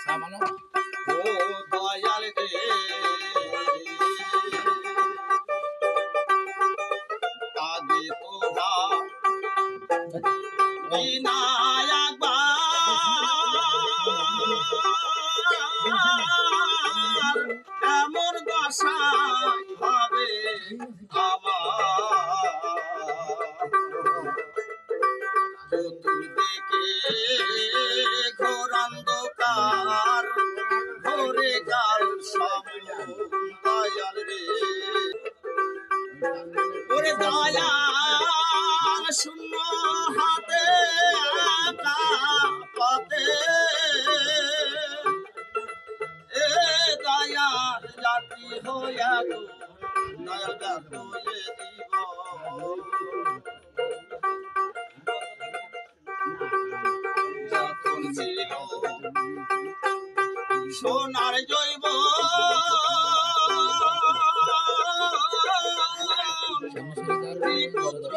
ও দয়াল রে আগে তোরা এমন দশা হবে আমার চতুর্দিকে ঘোর অন্ধকার ঘোরে কাল দয়াল রে ওরে দয়াল শূন্য হাতে পথে এ দয়াল জাতি হইয়া গো দয়াল জাতি দিব যখন ছিল সোনার জৈব পুত্র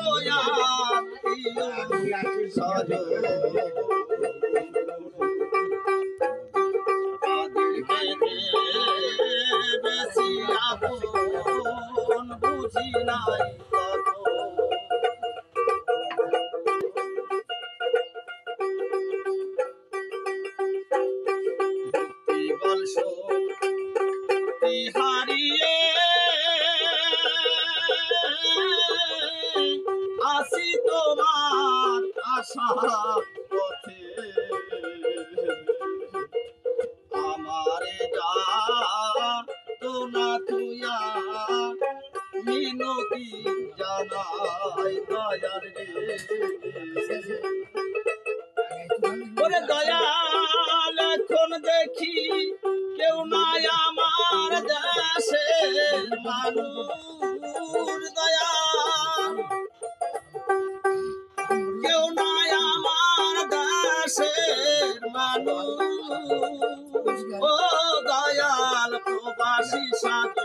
বেশি আপন বুঝি নাই হারিয়ে আসি তোমার আশা পথে আমারে যা তো না তুইয়া মিনতি জানাই দয়াল রে ওরে দয়াল এখন দেখি কেউ নাই আমার দেশে মানুষ দয়াল কেউ নাই আমার দেশের মানুষ ও দয়াল প্রবাসী সাধু